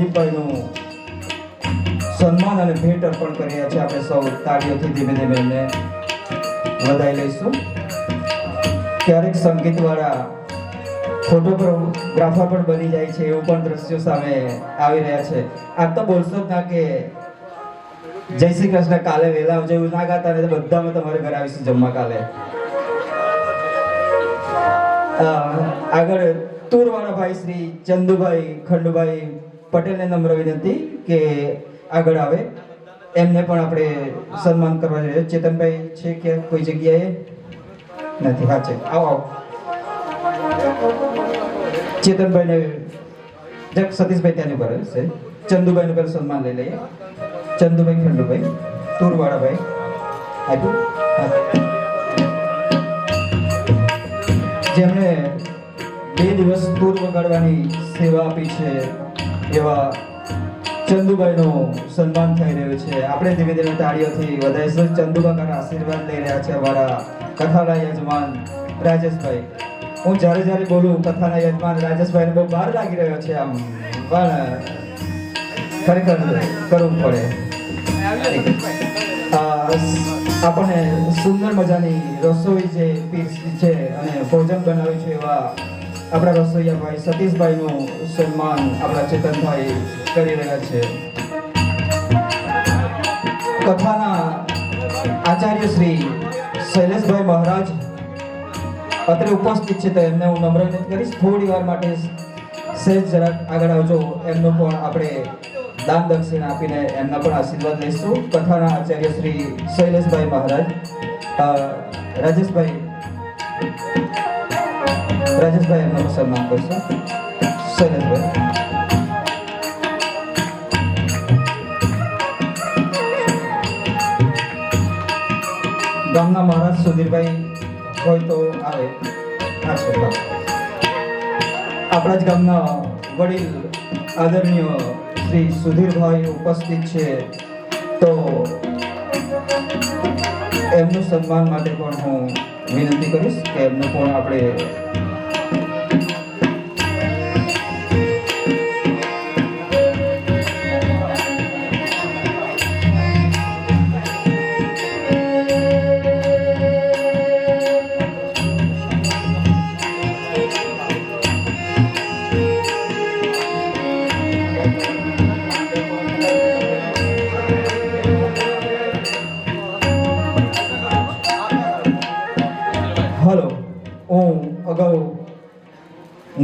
સંદીપભાઈનું સન્માન અને ભેટ અર્પણ કરી રહ્યા છે. આપણે સૌ તાળીઓથી ધીમે ધીમે એમને વધાઈ લઈશું. ક્યારેક સંગીતવાળા ફોટોગ્રાફર પણ બની જાય છે, એવું પણ દ્રશ્યો સામે આવી રહ્યા છે. આ તો બોલશો જ ના કે જય શ્રી કૃષ્ણ, કાલે વહેલા આવજો એવું ના ગાતા ને બધામાં તમારે ઘરે આવીશું જમવા કાલે. આગળ તુરવાળા ભાઈ શ્રી ચંદુભાઈ ખંડુભાઈ પટેલને નમ્ર વિનંતી કે આગળ આવે. એમને પણ આપણે સન્માન કરવા જોઈએ. ચેતનભાઈ છે કે કોઈ જગ્યાએ નથી? હા છે, આવો ચેતનભાઈને સતીશભાઈ ત્યાંની ઉપર છે. ચંદુભાઈનું પહેલું સન્માન લઈ લઈએ. ચંદુભાઈ ખંડુભાઈ તુરવાળા ભાઈ આપ્યું, જેમણે 2 દિવસ તુર વગાડવાની સેવા આપી છે એવા ચંદુભાઈનું સન્માન થઈ રહ્યું છે. આપણે ધીમે ધીમે તાળીઓથી વધારીશું. ચંદુકાકાના આશીર્વાદ લઈ રહ્યા છે અમારા કથાના યજમાન રાજેશભાઈ. હું જ્યારે બોલું કથાના યજમાન રાજેશભાઈને બહુ બહાર લાગી રહ્યો છે, આમ પણ ખરેખર કરવું પડે. આપણને સુંદર મજાની રસોઈ જે પીરસી છે અને ભોજન બનાવ્યું છે એવા આપણા રસોઈયા ભાઈ સતીશભાઈનું સન્માન આપણા ચેતનભાઈ કરી રહ્યા છે. કથાના આચાર્ય શ્રી શૈલેષભાઈ મહારાજ અત્રે ઉપસ્થિત છે, તો એમને હું નમ્ર વિનંતી કરીશ થોડી વાર માટે સહેજ જરાક આગળ આવજો. એમનું પણ આપણે દાન દક્ષિણા આપીને એમના પણ આશીર્વાદ લઈશું. કથાના આચાર્ય શ્રી શૈલેષભાઈ મહારાજ. રાજેશભાઈ એમનું સન્માન કરશું. શૈલેષભાઈ ગામના મહારાજ સુધીરભાઈ હોય તો આવે. આપણા જ ગામના વડીલ આદરણીય શ્રી સુધીરભાઈ ઉપસ્થિત છે, તો એમનું સન્માન માટે પણ હું વિનંતી કરીશ કે એમનું પણ આપણે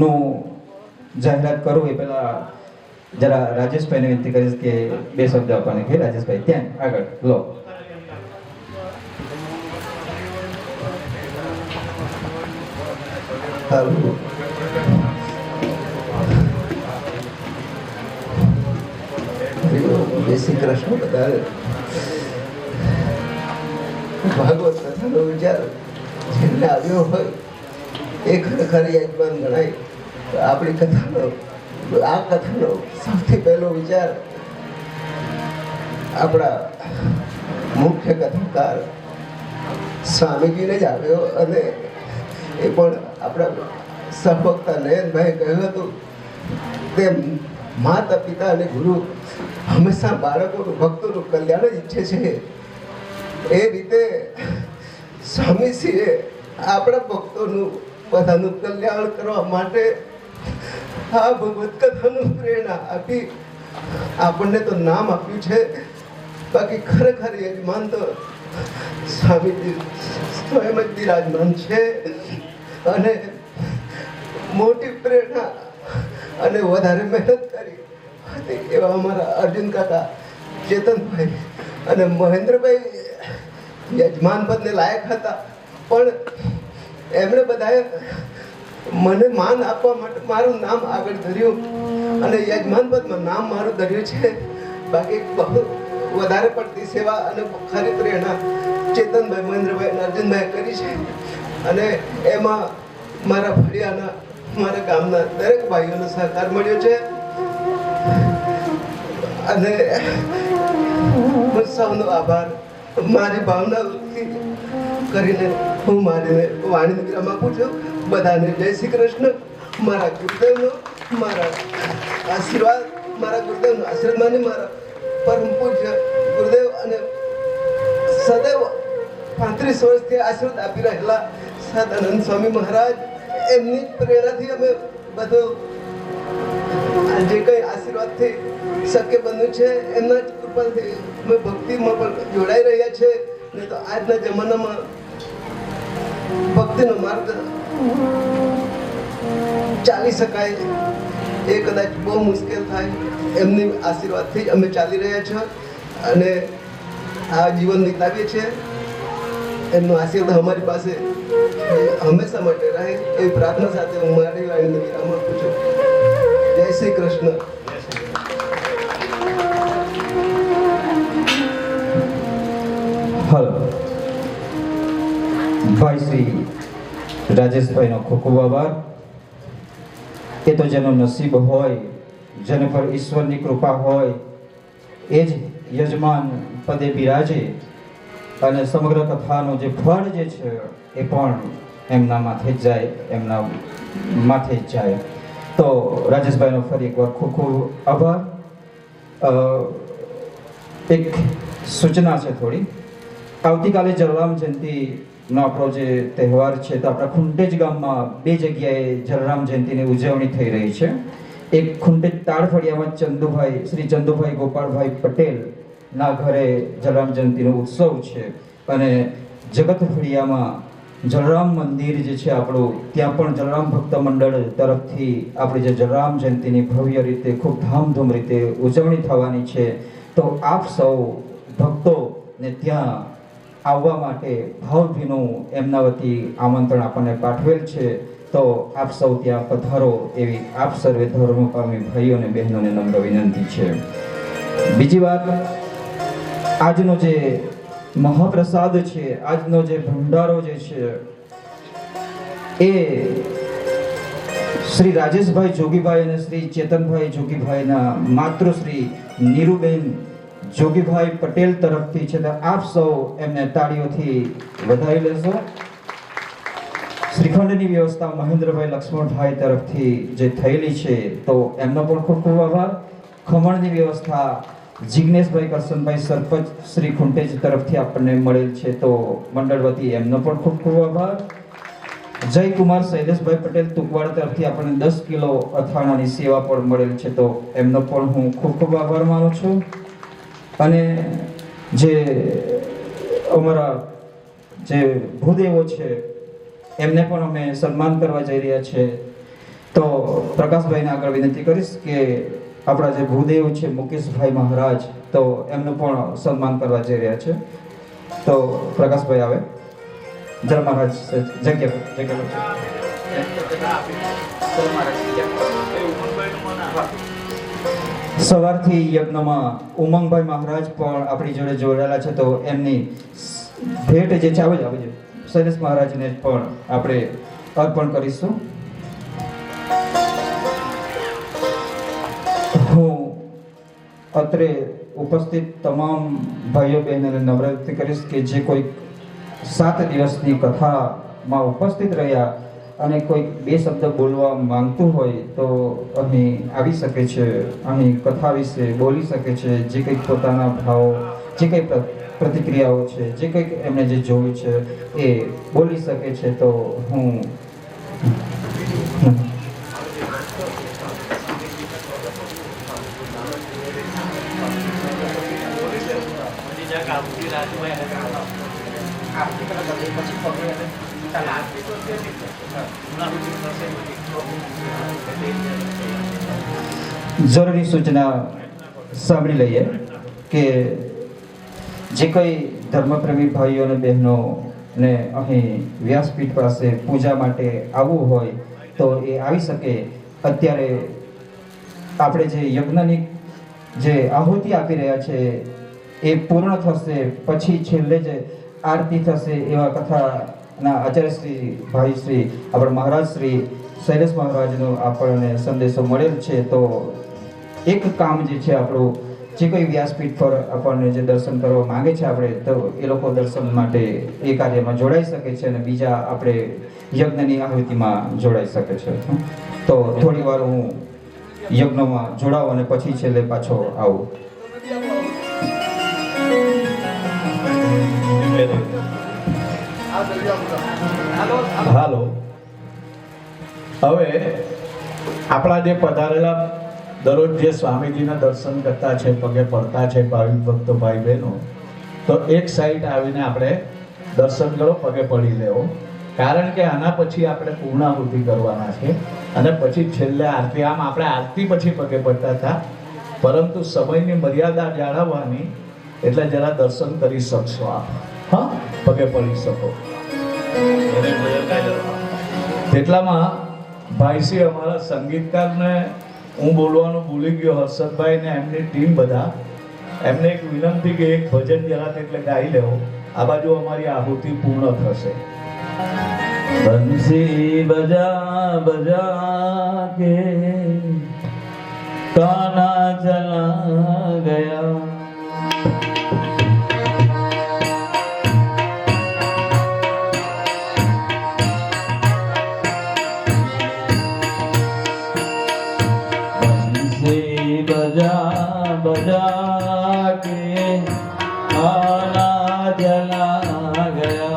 નું જાહેરાત કરું એ પહેલા જરા રાજેશભાઈને વિનંતી કરીશ કે 2 શબ્દ આપવાને કે રાજેશભાઈ ત્યાં આગળ લો. જય શ્રી કૃષ્ણ. બધા ભાગવત કથાનો વિચાર જેમને આવ્યો હોય એ ખરેખર યજમાન ગણાય. આપણી કથાનો આ કથાનો સૌથી પહેલો વિચાર આપણા મુખ્ય કથાકાર સ્વામીજીને જ આવ્યો, અને એ પણ આપણા સહવક્તા નયનભાઈ કહ્યું હતું તેમ માતા પિતા અને ગુરુ હંમેશા બાળકોનું ભક્તોનું કલ્યાણ જ ઈચ્છે છે. એ રીતે સ્વામીશ્રીએ આપણા ભક્તોનું બધાનું કલ્યાણ કરવા માટે આ ભગવત કથાનું પ્રેરણા આપી આપણને તો નામ આપ્યું છે, બાકી ખરેખર યજમાન તો સ્વામીજી સ્વયં જ બિરાજમાન છે. અને મોટી પ્રેરણા અને વધારે મહેનત કરી હતી એવા અમારા અર્જુન કાકા, ચેતનભાઈ અને મહેન્દ્રભાઈ યજમાન પદને લાયક હતા, પણ એમણે બધાએ મને માન આપવા માટે મારું નામ આગળ ધર્યું અને યજમાન પદમાં નામ મારું ધર્યું છે. બાકી બહુ વધારે પડતી સેવા અને ખરી પ્રેરણા ચેતનભાઈ, મહેન્દ્રભાઈ અને અર્જુનભાઈ કરી છે. અને એમાં મારા ફળિયાના, મારા ગામના દરેક ભાઈઓનો સહકાર મળ્યો છે. અને સૌનો આભાર મારી ભાવનાથી કરીને હું મારી વાણીને વિરામ આપું છું. બધાને જય શ્રી કૃષ્ણ. મારા ગુરુદેવનો, મારા આશીર્વાદ મારા ગુરુદેવનો આશીર્વાદ માની મારા પરમ પૂજ્ય ગુરુદેવ અને સદૈવ 35 વર્ષથી આશીર્વાદ આપી રહેલા સદાનંદ સ્વામી મહારાજ એમની પ્રેરણાથી અમે બધું જે કંઈ આશીર્વાદથી શક્ય બન્યું છે એમના જ કૃપાથી અમે ભક્તિમાં પણ જોડાઈ રહ્યા છે. નહીં તો આજના જમાનામાં ભક્તિનો માર્ગ ચાલી શકાય એ કદાચ બહુ મુશ્કેલ થાય. એમની આશીર્વાદથી જ અમે ચાલી રહ્યા છીએ અને આ જીવન વિતાવીએ છીએ. એમનો આશીર્વાદ અમારી પાસે હંમેશા માટે રહે એવી પ્રાર્થના સાથે હું મારી વાણીને વિરામ આપું છું. જય શ્રી કૃષ્ણ. હલો ભાઈ શ્રી રાજેશભાઈનો ખૂબ ખૂબ આભાર. એ તો જેનો નસીબ હોય, જેને પર ઈશ્વરની કૃપા હોય એ જ યજમાન પદે બિરાજે અને સમગ્ર કથાનો જે ફળ જે છે એ પણ એમના માથે જ જાય, એમના માથે જ જાય. તો રાજેશભાઈનો ફરી એકવાર ખૂબ ખૂબ આભાર. એક સૂચના છે થોડી. આવતીકાલે જલારામ જયંતિનો આપણો જે તહેવાર છે તો આપણા ખુંટેજ ગામમાં 2 જગ્યાએ જલારામ જયંતિની ઉજવણી થઈ રહી છે. એક ખુંટેજ તાળફળિયામાં ચંદુભાઈ શ્રી ચંદુભાઈ ગોપાળભાઈ પટેલના ઘરે જલારામ જયંતિનો ઉત્સવ છે અને જગત ફળિયામાં જલારામ મંદિર જે છે આપણું, ત્યાં પણ જલારામ ભક્ત મંડળ તરફથી આપણી જે જલારામ જયંતિની ભવ્ય રીતે ખૂબ ધામધૂમ રીતે ઉજવણી થવાની છે. તો આપ સૌ ભક્તોને ત્યાં આવવા માટે ભાવભીનું એમના વતી આમંત્રણ આપણને પાઠવેલ છે. તો આપ સૌ ત્યાં પધારો એવી આપ સર્વે ધર્મપામી ભાઈઓ અને બહેનોને નમ્ર વિનંતી છે. બીજી વાત, આજનો જે મહાપ્રસાદ છે, આજનો જે ભંડારો જે છે એ શ્રી રાજેશભાઈ જોગીભાઈ અને શ્રી ચેતનભાઈ જોગીભાઈના માતૃશ્રી નીરુબેન જોગીભાઈ પટેલ તરફથી છે. તો આપ સૌ એમને તાળીઓથી વધાવી લેશો. શ્રીખંડની વ્યવસ્થા મહેન્દ્રભાઈ લક્ષ્મણભાઈ તરફથી જે થયેલી છે તો એમનો પણ ખૂબ ખૂબ આભાર. ખમણની વ્યવસ્થા જિગ્નેશભાઈ કરશનભાઈ સરપંચ શ્રી ખુંટેજ તરફથી આપણને મળેલ છે તો મંડળ વતી એમનો પણ ખૂબ ખૂબ આભાર. જયકુમાર શૈલેષભાઈ પટેલ તુકવાડ તરફથી આપણને 10 કિલો અથાણાની સેવા પણ મળેલ છે તો એમનો પણ હું ખૂબ ખૂબ આભાર માનું છું. અને જે અમારા જે ભૂદેવો છે એમને પણ અમે સન્માન કરવા જઈ રહ્યા છે. તો પ્રકાશભાઈને આગળ વિનંતી કરીશ કે આપણા જે ભૂદેવ છે મુકેશભાઈ મહારાજ, તો એમનું પણ સન્માન કરવા જઈ રહ્યા છે. તો પ્રકાશભાઈ આવે. જય મહારાજ. સવારથી યજ્ઞમાં ઉમંગભાઈ મહારાજ પણ આપણી જોડે જોડાયેલા છે તો એમની ભેટ જે છે આવે છે શૈલેષ મહારાજને પણ આપણે અર્પણ કરીશું. હું અત્રે ઉપસ્થિત તમામ ભાઈઓ બહેનોને નમ્ર વિનંતી કરીશ કે જે કોઈ 7 દિવસની કથામાં ઉપસ્થિત રહ્યા અને કોઈક 2 શબ્દ બોલવા માંગતું હોય તો અહીં આવી શકે છે, અહીં કથા વિશે બોલી શકે છે. જે કંઈક પોતાના ભાવો, જે કંઈ પ્રતિક્રિયાઓ છે, જે કંઈક એમને જે જોયું છે એ બોલી શકે છે. તો હું જરૂરી સૂચના સાંભળી લઈએ કે જે કંઈ ધર્મપ્રેમી ભાઈઓ અને બહેનોને અહીં વ્યાસપીઠ પાસે પૂજા માટે આવવું હોય તો એ આવી શકે. અત્યારે આપણે જે યજ્ઞની જે આહુતિ આપી રહ્યા છે એ પૂર્ણ થશે પછી છેલ્લે જે આરતી થશે એવા કથાના આચાર્ય શ્રી ભાઈ શ્રી આપણા મહારાજ શ્રી શૈલેષ મહારાજનો આપણને સંદેશો મળેલ છે. તો એક કામ જે છે આપણું, જે કોઈ વ્યાસપીઠ પર આપણને જે દર્શન કરવા માંગે છે આપણે, તો એ લોકો દર્શન માટે એ કાર્યમાં જોડાઈ શકે છે અને બીજા આપણે યજ્ઞની આહુતિમાં જોડાઈ શકે છે. તો થોડી વાર હું યજ્ઞમાં જોડાવ અને પછી છેલ્લે પાછો આવો. હાલો. હવે આપણા જે પધારેલા દરરોજ જે સ્વામીજીના દર્શન કરતા છે, પગે પડતા છે ભાવિક ભક્તો ભાઈ બહેનો, તો એક સાઈડ આવીને આપણે દર્શન કરો, પગે પડી લેવો. કારણ કે આના પછી આપણે પૂર્ણાહુતિ કરવાના છે અને પછી છેલ્લે આરતી. આમ આપણે આરતી પછી પગે પડતા હતા, પરંતુ સમયની મર્યાદા જાળવવાની, એટલે જરા દર્શન કરી શકશો આપ. હા, પગે પડી શકો. એટલામાં ભાઈશ્રી અમારા સંગીતકારને હું બોલવાનું ભૂલી ગયો, હર્ષદભાઈ ને એમની ટીમ બધા, એમને એક વિનંતી કે એક ભજન જરા એટલે ગાઈ લેવો. આ બાજુ અમારી આહુતિ પૂર્ણ થશે. બંસી બજા બજા કે કાના ચલા ગયા, बजा बजा के खाना जला गया,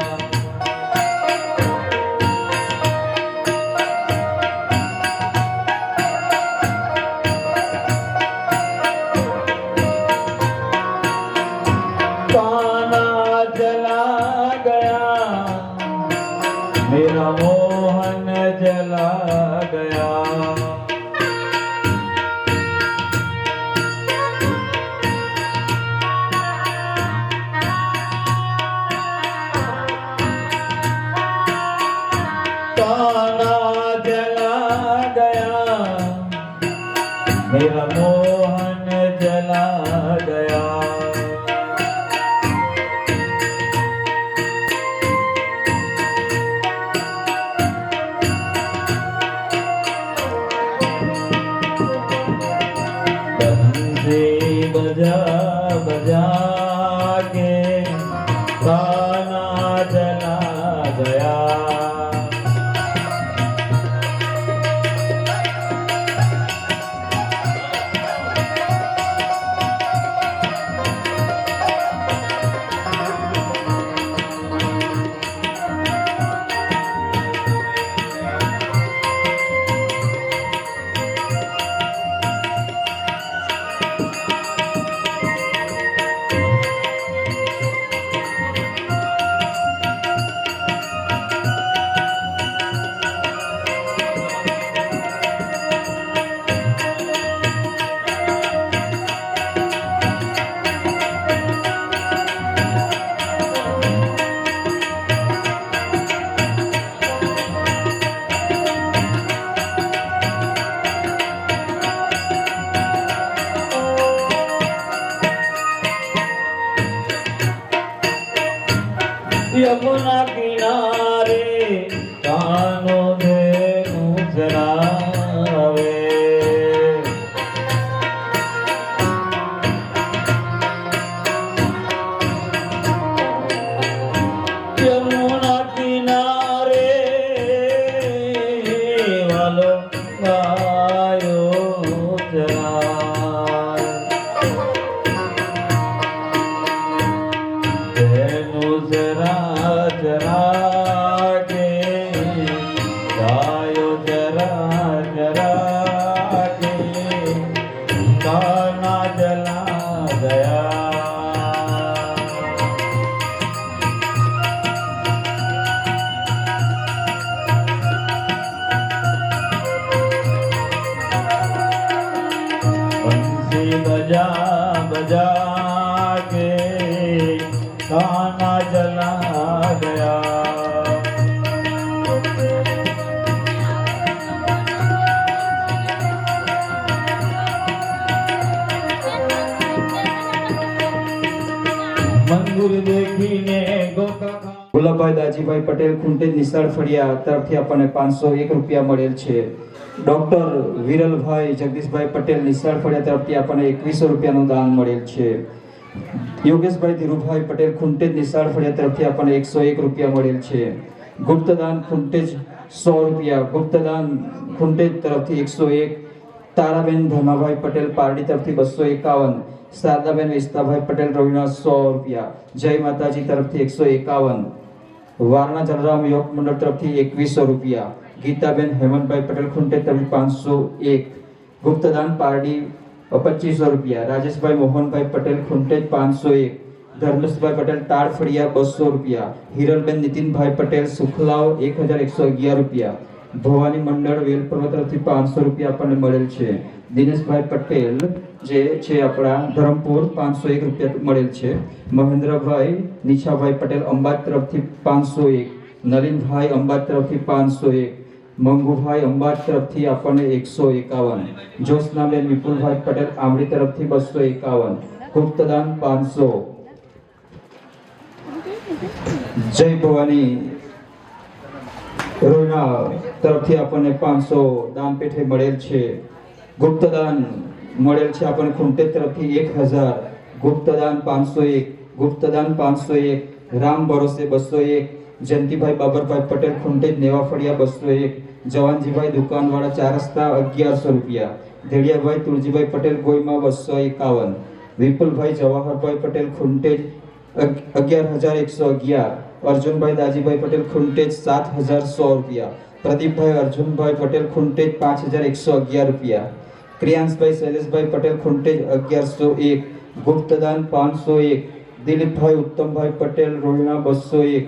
खाना जला गया, मेरा मोहन जला गया. मेरा मोहन जला गया. बंसी बजा बजा के गाना जला गया. यमुना किनारे कानों में मुस्कुरावे, यमुना किनारे वालों गायो चराए, जरा जरा के गायो जरा जरा के गाना जला गया. बंसी बजा बजा के गाना जला गया. મંદિર દેખીને ગોકા ગુલાબભાઈ દાજીભાઈ પટેલ ખુંટેજ નિશાળ ફળિયા તરફથી આપણને 501 રૂપિયા મળેલ છે. ડોક્ટર વિરલભાઈ જગદીશભાઈ પટેલ નિશાળ ફળિયા તરફથી આપણને 2100 રૂપિયાનું દાન મળેલ છે. યોગેશભાઈ ધીરુભાઈ પટેલ ખુંટેજ નિશાળ ફળિયા તરફથી આપણને 101 રૂપિયા મળેલ છે. ગુપ્તદાન ખુંટેજ 100 રૂપિયા, ગુપ્તદાન ખુંટેજ તરફથી 101, તારાબેન ભીમાભાઈ પટેલ પારડી તરફથી 251, શારદાબેન વિસ્તાભાઈ પટેલ રોહિણા 100 રૂપિયા, જય માતાજી તરફથી 151, વારણા જલરામ યોગ મંડળ તરફથી 2100 રૂપિયા, ગીતાબેન હેમંતભાઈ પટેલ ખૂંટે તરફથી 501, ગુપ્તદાન પારડી 2500 રૂપિયા, રાજેશભાઈ મોહનભાઈ પટેલ ખૂંટે 501, ધર્મેશભાઈ પટેલ તાળફળિયા 200 રૂપિયા, હિરલબેન નીતિનભાઈ પટેલ સુખલાવ 1111 રૂપિયા, ભવાની મંડળ વેલપર્વત તરફથી 500 રૂપિયા આપણને મળેલ છે. દિનેશભાઈ પટેલ જે છે આપણા ધરમપુર 501 રૂપિયા મળેલ છે. મહેન્દ્રભાઈ નીછાભાઈ પટેલ અંબાદ તરફથી 501, નલિનભાઈ અંબાદ તરફથી 501, મંગુભાઈ અંબાદ તરફથી આપણને 151, જોશનાબેન વિપુલભાઈ પટેલ આંબડી તરફથી 251, ગુપ્તદાન 500, જય ભવાની રોહિણા તરફથી આપણને 500 દાન પેઠે મળેલ છે. ગુપ્તદાન મળેલ છે આપણને ખૂંટે તરફથી 1000, ગુપ્તદાન 501, ગુપ્તદાન 501, રામ ભરોસે 201, જયંતિભાઈ બાબરભાઈ પટેલ ખૂંટે નેવાફળિયા 201, જવાનજીભાઈ દુકાનવાળા 4 રસ્તા 1100 રૂપિયા, ધેડિયાભાઈ તુલજીભાઈ પટેલ ગોઈમાં 251, વિપુલભાઈ જવાહરભાઈ પટેલ ખૂંટે 11111, અર્જુનભાઈ દાજીભાઈ પટેલ ખૂંટેજ 7100 રૂપિયા, પ્રદીપભાઈ અર્જુનભાઈ પટેલ ખૂંટેજ 5111 રૂપિયા, ક્રિયાંશભાઈ શૈલેષભાઈ પટેલ ખૂંટેજ 1101, ગુપ્તદાન 501, દિલીપભાઈ ઉત્તમભાઈ પટેલ રોહિણા 201,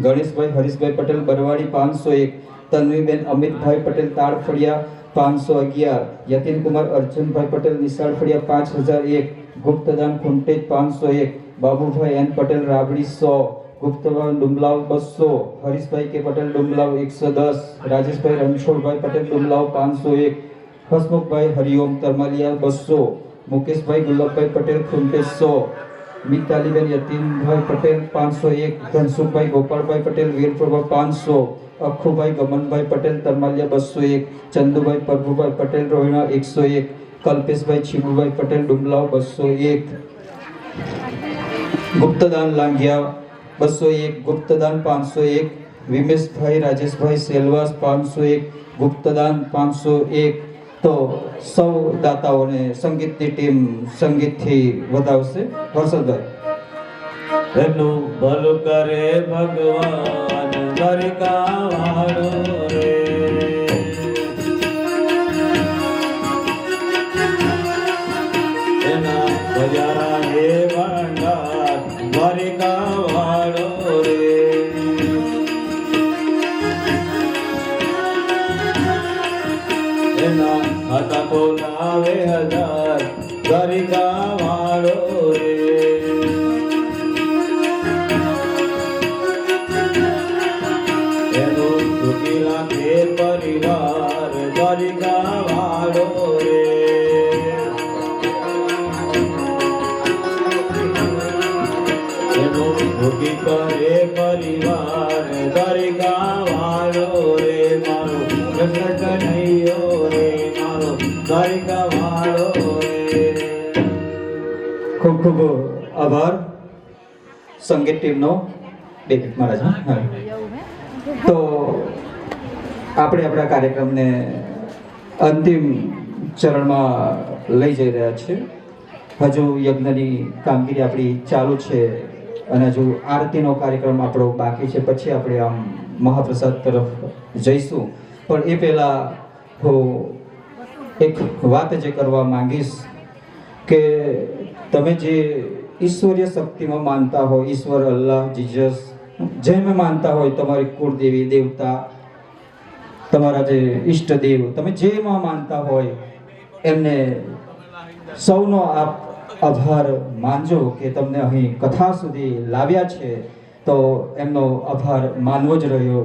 ગણેશભાઈ હરીશભાઈ પટેલ બરવાડી 501, તન્વીબેન અમિતભાઈ પટેલ તાળફળિયા 511, યતીનકુમાર અર્જુનભાઈ પટેલ નિશાળફળિયા 5001, ગુપ્તદાન ખૂંટેજ 501, બાબુભાઈ એન પટેલ રાબડી 100, ગુપ્તદાન ડુમલાવ 200, હરીશભાઈ કે પટેલ ડુમલાવ 110, રાજેશભાઈ રણછોડભાઈ પટેલ ડુમલાવ 501, હસમુખભાઈ હરિઓમ તરમાલિયા 200, મુકેશભાઈ ગુલાબભાઈ પટેલ ખૂંટે 100, મિતાલીબેન યતીનભાઈ પટેલ 501, ધનસુખભાઈ ગોપાલભાઈ પટેલ વીરપ્રભા 500, અખુભાઈ ગમનભાઈ પટેલ તરમાલિયા 201, ચંદુભાઈ પ્રભુભાઈ પટેલ રોહિણા 101, કલ્પેશભાઈ છીબુભાઈ પટેલ ડુમલાવ 201, ગુપ્તદાન લાંઘિયા 201, ગુપ્તદાન 501, વિમેશભાઈ રાજેશભાઈ સેલવાસ 501, ગુપ્તદાન 501. તો સૌ દાતાઓને સંગીતની ટીમ સંગીતથી વધાવશે. હર્ષદભાઈ. એનું ભલું કરે ભગવાન દ્વારિકાવાળો રે, એના બજારા હે ભંડાર દ્વારિકાવાળો રે, એના હતા બોલાવે 1000 દ્વારિકાવાળો રે, પરિવાર દ્વારિકાવાળો રે, એનો ભોગી કરે પરિવાર દ્વારિકાવાળો રે, મારો કૃષ્ણ કનૈયો રે, મારો દ્વારિકાવાળો રે. ખૂબ ખૂબ આભાર સંગીત ટીમનો. ડેવિડ મહારાજ. હા. તો આપણે આપણા કાર્યક્રમને અંતિમ ચરણમાં લઈ જઈ રહ્યા છીએ. હજુ યજ્ઞની કામગીરી આપણી ચાલુ છે અને હજુ આરતીનો કાર્યક્રમ આપણો બાકી છે. પછી આપણે આમ મહાપ્રસાદ તરફ જઈશું. પણ એ પહેલાં હું એક વાત જે કરવા માંગીશ કે તમે જે ઈશ્વરીય શક્તિમાં માનતા હોય, ઈશ્વર, અલ્લાહ, જીસસ, જેમાં માનતા હોય, તમારી કુળદેવી દેવતા, તમારા જે ઈષ્ટદેવ, તમે જેમાં માનતા હોય એમને સૌનો આપ આભાર માનજો કે તમને અહીં કથા સુધી લાવ્યા છે. તો એમનો આભાર માનવો જ રહ્યો.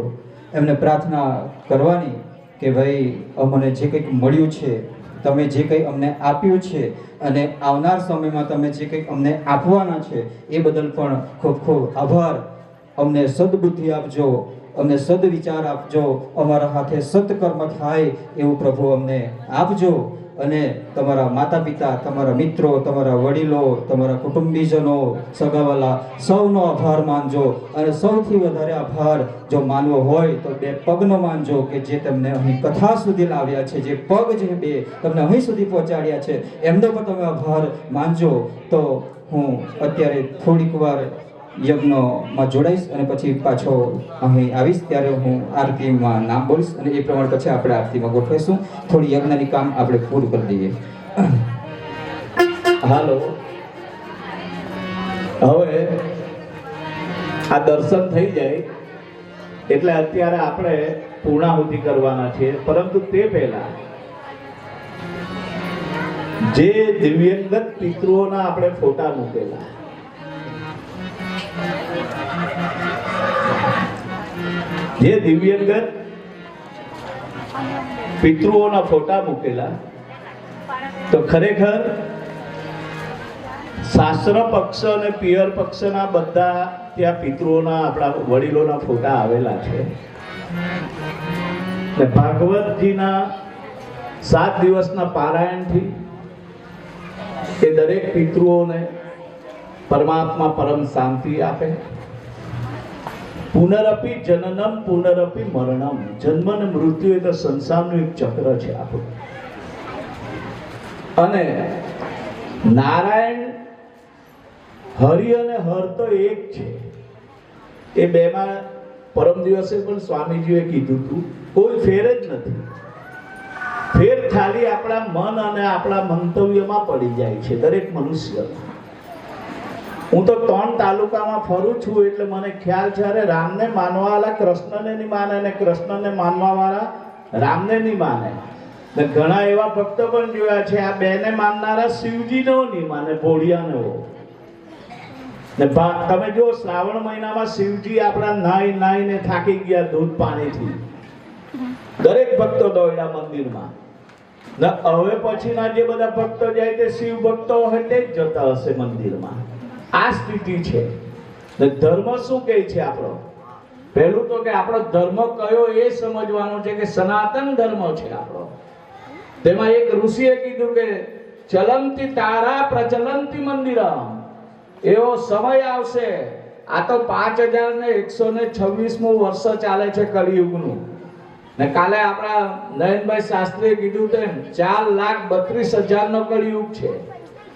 એમને પ્રાર્થના કરવાની કે ભાઈ અમને જે કંઈક મળ્યું છે, તમે જે કંઈ અમને આપ્યું છે અને આવનાર સમયમાં તમે જે કંઈક અમને આપવાના છે એ બદલ પણ ખૂબ ખૂબ આભાર. અમને સદબુદ્ધિ આપજો, અમને સદવિચાર આપજો, અમારા હાથે સત્કર્મ થાય એવું પ્રભુ અમને આપજો. અને તમારા માતા પિતા, તમારા મિત્રો, તમારા વડીલો, તમારા કુટુંબીજનો, સગાવાલા સૌનો આભાર માનજો. અને સૌથી વધારે આભાર જો માનવો હોય તો બે પગનો માનજો કે જે તમને અહીં કથા સુધી લાવ્યા છે, જે પગ જે બે તમને અહીં સુધી પહોંચાડ્યા છે એમનો પણ તમે આભાર માનજો. તો હું અત્યારે થોડીક વાર યજ્ઞમાં જોડાઈશ અને પછી પાછો અહીં આવીશ. ત્યારે હું આરતીમાં નામ બોલીશ અને એ પ્રમાણે પછી આપણે આરતીમાં ગોઠવીશું. થોડી યજ્ઞની કામ આપણે પૂરું કરી દઈએ. હાલો, હવે આ દર્શન થઈ જાય એટલે અત્યારે આપણે પૂર્ણાહુતિ કરવાના છીએ. પરંતુ તે પહેલા જે દિવ્યંગત પિતૃઓના આપણે ફોટા મૂકેલા, જે દિવ્યંગત પિતૃઓના ફોટા મૂકેલા, તો ખરેખર શાસ્ત્ર પક્ષ અને પિયર પક્ષના બધા ત્યાં પિતૃઓના આપણા વડીલોના ફોટા આવેલા છે. ભાગવતજીના 7 દિવસના પારાયણથી એ દરેક પિતૃઓને પરમાત્મા પરમ શાંતિ આપે. પુનરપી જનનમ પુનરપી મરણમ, જન્મ અને મૃત્યુ એ તો સંસારનું એક ચક્ર છે આપણું. અને નારાયણ, હરિ અને હર તો એક છે. એ બેમાં પરમ દિવસે પણ સ્વામીજીએ કીધું હતું, કોઈ ફેર જ નથી. ફેર ખાલી આપણા મન અને આપણા મંતવ્યમાં પડી જાય છે દરેક મનુષ્ય. હું તો 3 તાલુકામાં ફરું છું એટલે મને ખ્યાલ છે. અરે રામને માનવા વાળા કૃષ્ણને નહીં માને અને કૃષ્ણને માનવા વાળા રામને નહીં માને. ને ઘણા એવા ભક્તો પણ જોયા છે, આ બેને માનનારા શિવજીનો નહીં માને, ભોળિયાનો. ને તમે જો શ્રાવણ મહિનામાં શિવજી આપણા નાઈને થાકી ગયા દૂધ પાણીથી. દરેક ભક્તો દોડ્યા મંદિરમાં. ને હવે પછીના જે બધા ભક્તો જાય તે શિવ ભક્તો હોય તે જ જતા હશે મંદિરમાં. આ સ્થિતિ છે. ને ધર્મ શું કહે છે આપણો? પહેલું તો કે આપણો ધર્મ કયો એ સમજવાનો છે કે સનાતન ધર્મ છે આપણો. તેમાં એક ઋષિએ કીધું કે ચલંતી તારા પ્રચલંતી મંદિરમ. એવો સમય આવશે, આ તો 5126મું વર્ષ ચાલે છે કલિયુગનું. ને કાલે આપણા નયનભાઈ શાસ્ત્રીએ કીધું તેમ 4,32,000 કલિયુગ છે.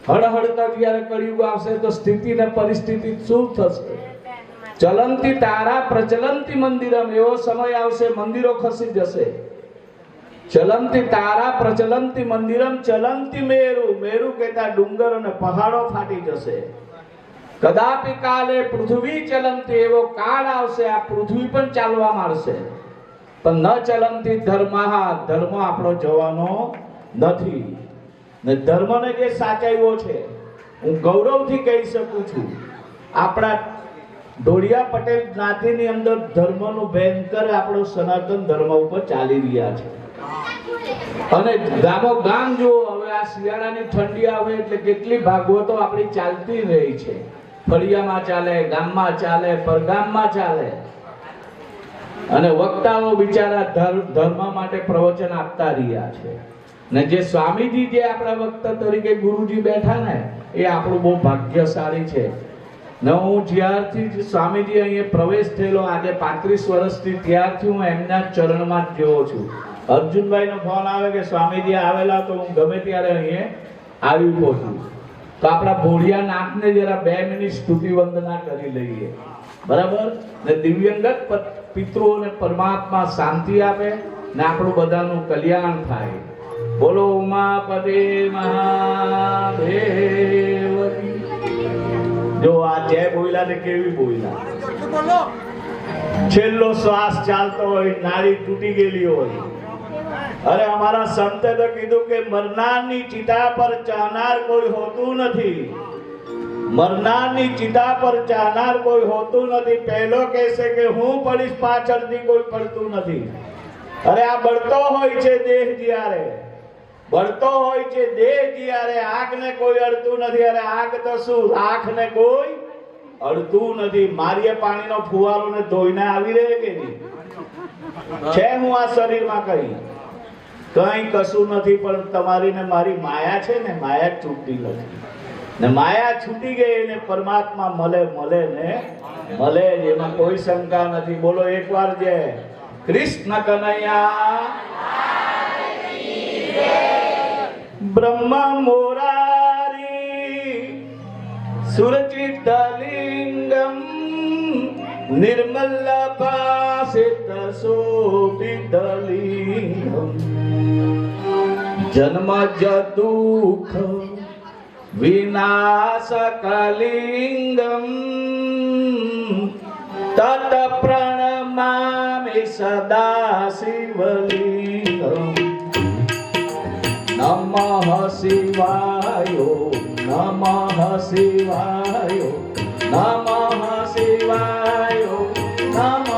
હળહળતા જ્યારે કળિયુગ આવશે તો સ્થિતિ ને પરિસ્થિતિ શું થશે? ચલંતી તારા પ્રચલંતી મંદિરમ, એવો સમય આવશે મંદિરો ખસી જશે. ચલંતી તારા પ્રચલંતી મંદિરમ ચલંતી મેરુ, મેરુ કહેતા ડુંગર અને પહાડો ફાટી જશે. કદાપી કાલે પૃથ્વી ચલંતી, એવો કાળ આવશે આ પૃથ્વી પણ ચાલવા માંડશે. પણ ન ચલંતી ધર્મઃ, ધર્મ આપણો જવાનો નથી. ને ધર્મને જે સાચવ્યો છે, હું ગૌરવથી કહી શકું છું, આપણા ઢોળિયા પટેલ જ્ઞાતિની અંદર ધર્મનું ભયંકર આપણો સનાતન ધર્મ ઉપર ચાલી રહ્યા છે. અને ગામો ગામ જો હવે આ શિયાળાની ઠંડી આવે એટલે કેટલી ભાગવતો આપણી ચાલતી રહી છે. ફળિયામાં ચાલે, ગામમાં ચાલે, પરગામમાં ચાલે. અને વક્તાઓ બિચારા ધર્મ માટે પ્રવચન આપતા રહ્યા છે. ને જે સ્વામીજી જે આપણા વક્તા તરીકે ગુરુજી બેઠા ને, એ આપણું બહુ ભાગ્યશાળી છે. ને હું જ્યારથી સ્વામીજી અહીંયા પ્રવેશ થયેલો આજે 35 વર્ષથી, ત્યારથી હું એમના ચરણમાં જ જેવો છું. અર્જુનભાઈનો ફોન આવે કે સ્વામીજી આવેલા, તો હું ગમે ત્યારે અહીંયા આવી પહોંચું. તો આપણા ભોળિયા નાથને જરા 2 મિનિટ સ્તુતિ વંદના કરી લઈએ, બરાબર? ને દિવ્યંગત પિતૃઓને પરમાત્મા શાંતિ આપે ને આપણું બધાનું કલ્યાણ થાય. બોલો ઉમાપતિ મહાદેવ. જો આ જય બોયલા ને કેવી બોયલા, છેલ્લો શ્વાસ ચાલતો હોય, નાડી તૂટી ગયેલી હોય. અરે અમારા સંતે તો કીધું કે મરનારની ચિતા પર ચાહનાર કોઈ હોતું નથી. મરનારની ચિતા પર ચાહનાર કોઈ હોતું નથી. પહેલો કહેશે કે હું પડીશ, પાછળથી કોઈ પડતું નથી. અરે આ બળતો હોય છે દેહ જ્યારે, બળતો હોય છે દેહ જ્યારે, આગને કોઈ અડતું નથી. અરે આગ તો શું, રાખને કોઈ અડતું નથી. મારીએ પાણીનો ફુવારો ને ધોઈને આવી રહે કે નહીં છે? હું આ શરીરમાં કહી કંઈ કશું નથી, પણ તમારી ને મારી માયા છે ને, માયા જ છૂટતી નથી. ને માયા છૂટી ગઈ ને પરમાત્મા મળે ને મળે જ, એમાં કોઈ શંકા નથી. બોલો એકવાર જય કૃષ્ણ કનૈયા. બ્રહ્મ મોરારી સુરચિત લિંગમ નિર્મલ ભાસિત શોભિત લિંગમ જન્મ દુઃખ વિનાશકલિંગમ તત પ્રણમામિ સદા શિવલિંગમ. નમઃ શિવાય, નમઃ શિવાય, નમઃ શિવાય, નમઃ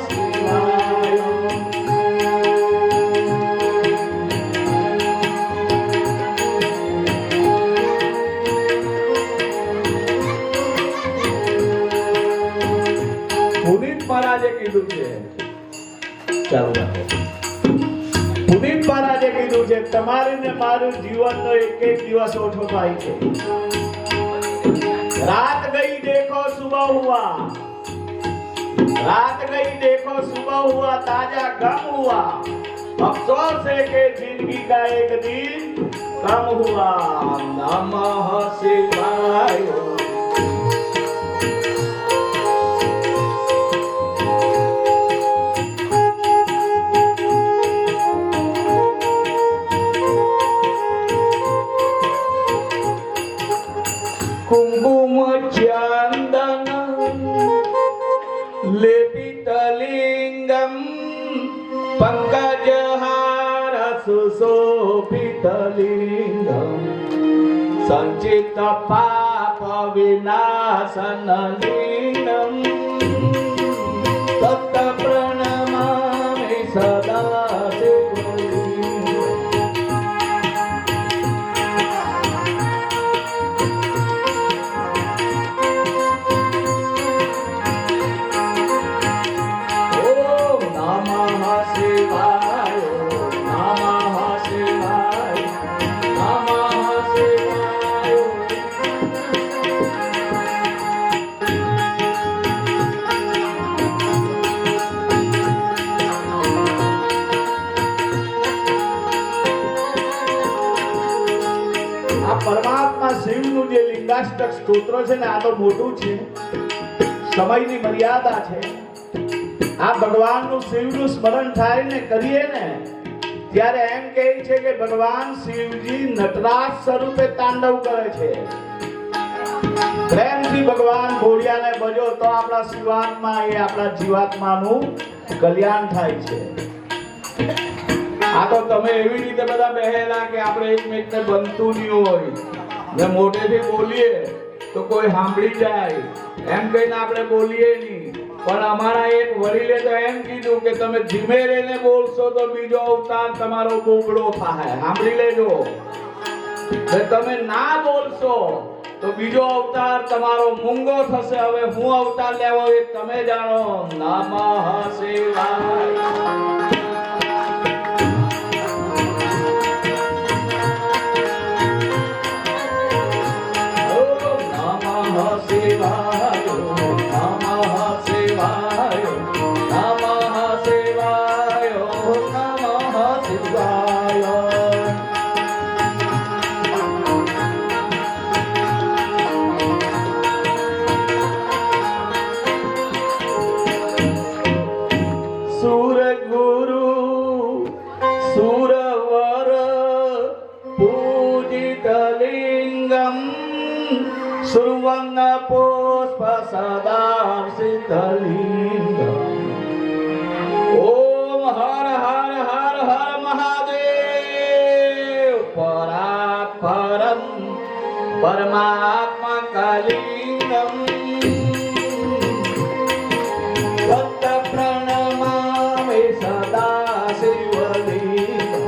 શિવાય. પુનિત મહારાજે કીધું છે, ચાલો રાખો. પુનિત મહારાજે કીધું છે તમારે ને મારું જીવનનો એક એક દિવસ ઓછો થાય છે. रात गई देखो सुबह हुआ, रात गई देखो सुबह हुआ, ताजा गम हुआ, अफसोस है कि जिंदगी का एक दिन कम हुआ. नमः शिवाय. कुंकुम चंदन लेपित लिंगम पंकजहार सुशोभित लिंगम संचित पाप विनाशन लिंगम तत् प्रणमामि सदा शिवलिंगम. પરમાત્મા શિવનું જે લિંગાષ્ટક સ્તોત્ર છે ને, આ તો મોટું છે, સમયની મર્યાદા છે. આ ભગવાનનું શિવનું સ્મરણ થાય ને કરીએ ને ત્યારે એમ કહે છે કે ભગવાન શિવજી નટરાજ સ્વરૂપે તાંડવ કરે છે. પ્રેમથી ભગવાન ભોળિયાને ભજો તો આપણા શિવાત્મા એ આપણા જીવાત્માનું કલ્યાણ થાય છે. આ તો તમે એવી રીતે બધા બેહેલા કે આપણે એકમેકને બનતું નહીં હોય ને મોઢેથી બોલીએ તો કોઈ સાંભળી જાય એમ કહીને આપણે બોલીએ નહીં. પણ અમારા એક વડીલે તો એમ કીધું કે તમે ધીમે રહીને બોલશો તો બીજો અવતાર તમારો બોબડો થાય. સાંભળી લેજો. તમે ના બોલશો તો બીજો અવતાર તમારો મૂંગો થશે. હવે હું અવતાર લેવો એ તમે જાણો. નમઃ શિવાય. सुवर्ण पुष्प सदार्शितलिंगम. ओम हर हर हर हर महादेव. परापरम परमात्मा कलिंगम तत् प्रणमामि सदा शिवलिंगम.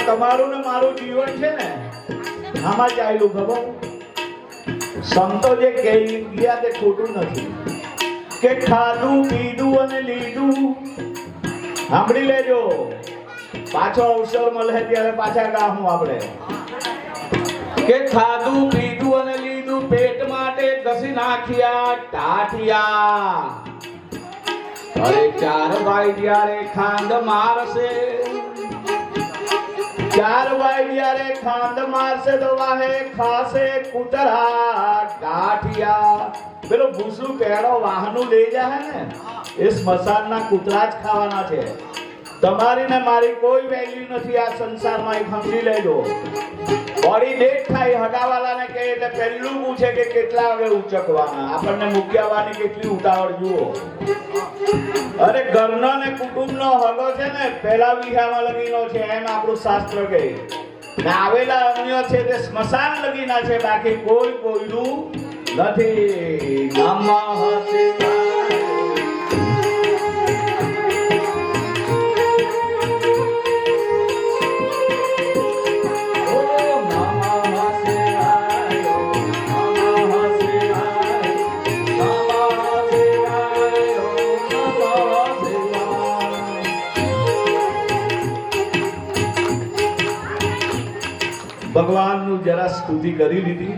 તમારું ને મારું જીવન છે ને આમાં ચાલ્યું ખબર. સંતો જે કહી ગયા તે ખોટું નથી કે ખાધું પીધું અને લીધું. સાંભળી લેજો, પાછો અવસર મળે ત્યારે પાછા ગામું આપણે કે ખાધું પીધું અને લીધું, પેટ માટે ઘસી નાખ્યા ટાટિયા. અરે ચાર ભાઈ જ્યારે ખાંડ મારશે, ચાર ભાઈ જ્યારે ખાંડ મારશે તો વાહે ખાશે કૂતરા ગાંઠિયા. પેલો ભૂસું પેડો વાહનું લઈ જાય ને એ સ્મશાનના કૂતરા જ ખાવાના છે. તમારી ને મારી કોઈ વેલ્યુ નથી આ સંસારમાં, એ સમજી લેજો. બોડી ડેટ થાય હગાવાલાને કહે એટલે પહેલું પૂછે કે કેટલા વાગે ઉચકવાના. આપણને મૂક્યાવાની કેટલી ઉતાવળ જુઓ. અરે ઘરનો ને કુટુંબનો હગો છે ને પહેલા વિહામાં લગીનો છે એમ આપણું શાસ્ત્ર કહે. ને આવેલા અન્ય છે તે સ્મશાન લગીના છે, બાકી કોઈ કોઈનું નથી. ગામમાં હશે ભગવાનનું જરા સ્તુતિ કરી લીધી.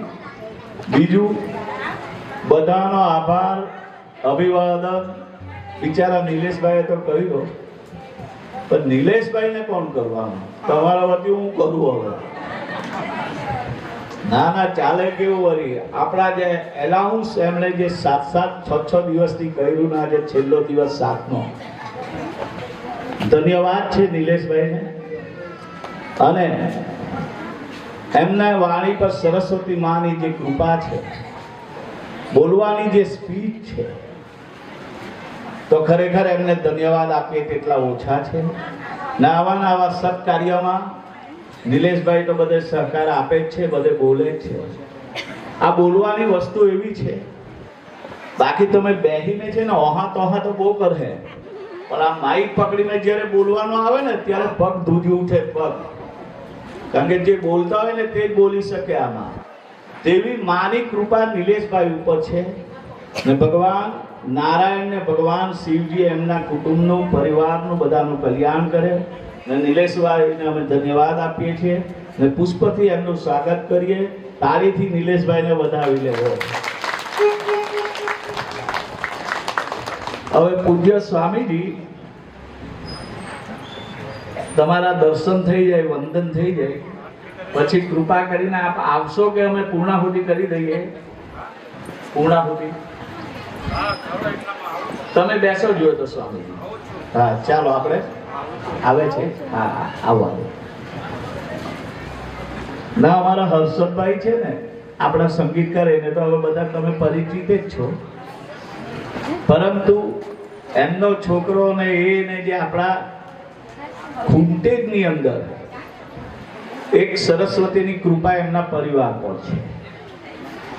બીજું બધાનો આભાર, અભિવાદન. બિચારા નિલેશભાઈએ તો કહ્યું, પણ નિલેશભાઈને કોણ કરવાનું? તમારા વતી હું કરું હવે. ના ના ચાલે કેવું વળી. આપણા જે એલાઉન્સ એમણે જે 7-6 દિવસથી કર્યું ને આજે છેલ્લો દિવસ 7નો, ધન્યવાદ છે નિલેશભાઈને. અને એમના વાણી પર સરસ્વતી માની જે કૃપા છે, બોલવાની જે સ્પીડ છે, તો ખરેખર એમને ધન્યવાદ આપીએ તેટલા ઓછા છે. ને આવા સત્કાર્યમાં નિલેશભાઈ તો બધે સહકાર આપે જ છે, બધે બોલે જ છે. આ બોલવાની વસ્તુ એવી છે, બાકી તમે બેહીને છે ને ઓહા તોહા તો બહુ કરે, પણ આ માઇક પકડીને જ્યારે બોલવાનું આવે ને ત્યારે પગ ધ્રુજી ઉઠે પગ. કારણ કે જે બોલતા હોય ને તે જ બોલી શકે આમાં. તેવી માની કૃપા નિલેશભાઈ ઉપર છે. ને ભગવાન નારાયણ ને ભગવાન શિવજી એમના કુટુંબનું, પરિવારનું, બધાનું કલ્યાણ કરે. ને નિલેશભાઈને અમે ધન્યવાદ આપીએ છીએ ને પુષ્પથી એમનું સ્વાગત કરીએ. તાળીથી નિલેશભાઈને વધાવી લેવો. હવે પૂજ્ય સ્વામીજી તમારા દર્શન થઈ જાય, વંદન થઈ જાય પછી કૃપા કરીને આપ આવશો કે અમે પૂર્ણાહુતિ કરી દઈએ? પૂર્ણાહુતિ તમે બેસો જો તો સ્વામીજી. હા ચાલો આપણે આવે છે. હા આવવા દો. ના અમારા હર્ષદભાઈ છે ને આપણા સંગીતકાર, એને તો હવે બધા તમે પરિચિત જ છો, પરંતુ એમનો છોકરો ને એને જે આપણા ખૂંટેજની અંદર એક સરસ્વતીની કૃપા એમના પરિવાર પર છે.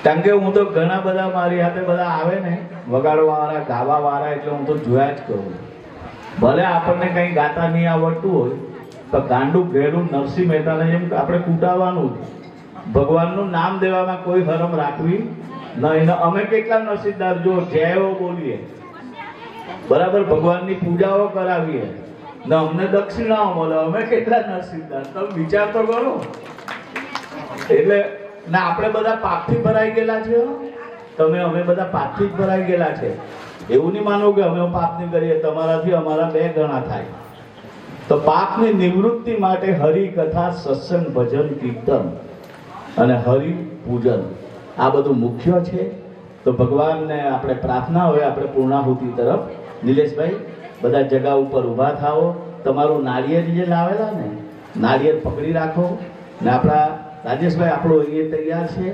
કારણ કે હું તો ઘણા બધા મારી હાથે બધા આવે ને વગાડવા વાળા, ગાવા વાળા, એટલે હું તો જોયા જ કરું. ભલે આપણને કંઈ ગાતા નહીં આવડતું હોય તો ગાંડું ઘેડું નરસિંહ મહેતાને જેમ આપણે કૂટાવાનું જ. ભગવાનનું નામ દેવામાં કોઈ હરમ રાખવી નહીં. અમે કેટલા નસીબદાર જો જયો બોલીએ, બરાબર, ભગવાનની પૂજાઓ કરાવીએ ને અમને દક્ષિણાઓ મળે. અમે કેટલા નસીબદાર, તમે વિચાર તો કરો. એટલે ના આપણે બધા પાપથી ભરાઈ ગયેલા છે. તમે અમે બધા પાપથી જ ભરાઈ ગયેલા છે. એવું નહીં માનો કે અમે પાપ નહીં કરીએ, તમારાથી અમારા 2 ગણા થાય. તો પાપની નિવૃત્તિ માટે હરિ કથા, સત્સંગ, ભજન, કીર્તન અને હરિ પૂજન આ બધું મુખ્ય છે. તો ભગવાનને આપણે પ્રાર્થના હોય આપણે પૂર્ણાહુતિ તરફ. નિલેશભાઈ બધા જગા ઉપર ઊભા થાઓ. તમારું નાળિયેર જે લાવેલા ને નાળિયેર પકડી રાખો. ને આપણા રાજેશભાઈ આપણો અહીંયા તૈયાર છે.